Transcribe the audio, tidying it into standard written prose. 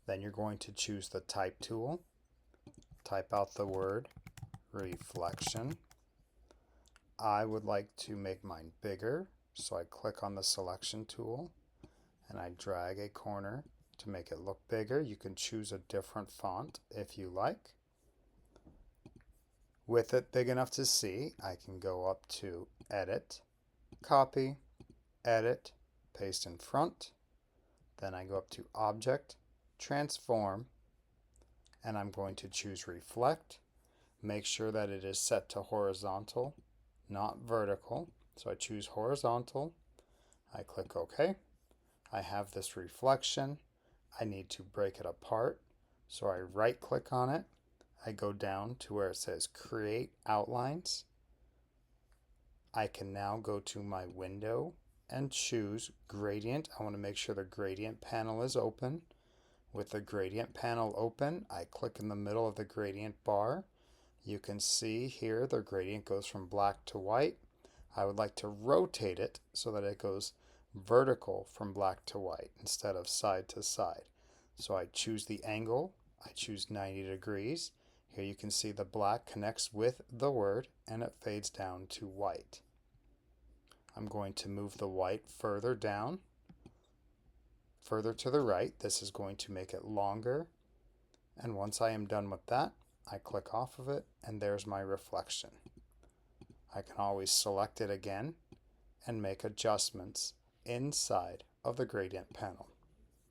Then you're going to choose the Type tool, type out the word reflection. I would like to make mine bigger, so I click on the Selection tool and I drag a corner to make it look bigger. You can choose a different font if you like. With it big enough to see, I can go up to Edit, Copy, Edit, Paste in Front. Then I go up to Object, Transform, and I'm going to choose Reflect. Make sure that it is set to horizontal, not vertical. So I choose horizontal. I click OK. I have this reflection. I need to break it apart. So I right click on it. I go down to where it says Create Outlines. I can now go to my window and choose Gradient. I want to make sure the Gradient panel is open. With the Gradient panel open, I click in the middle of the gradient bar. You can see here the gradient goes from black to white. I would like to rotate it so that it goes vertical from black to white instead of side to side. So I choose the angle. I choose 90 degrees. Here you can see the black connects with the word and it fades down to white. I'm going to move the white further down, further to the right. This is going to make it longer. And once I am done with that, I click off of it and there's my reflection. I can always select it again and make adjustments inside of the gradient panel.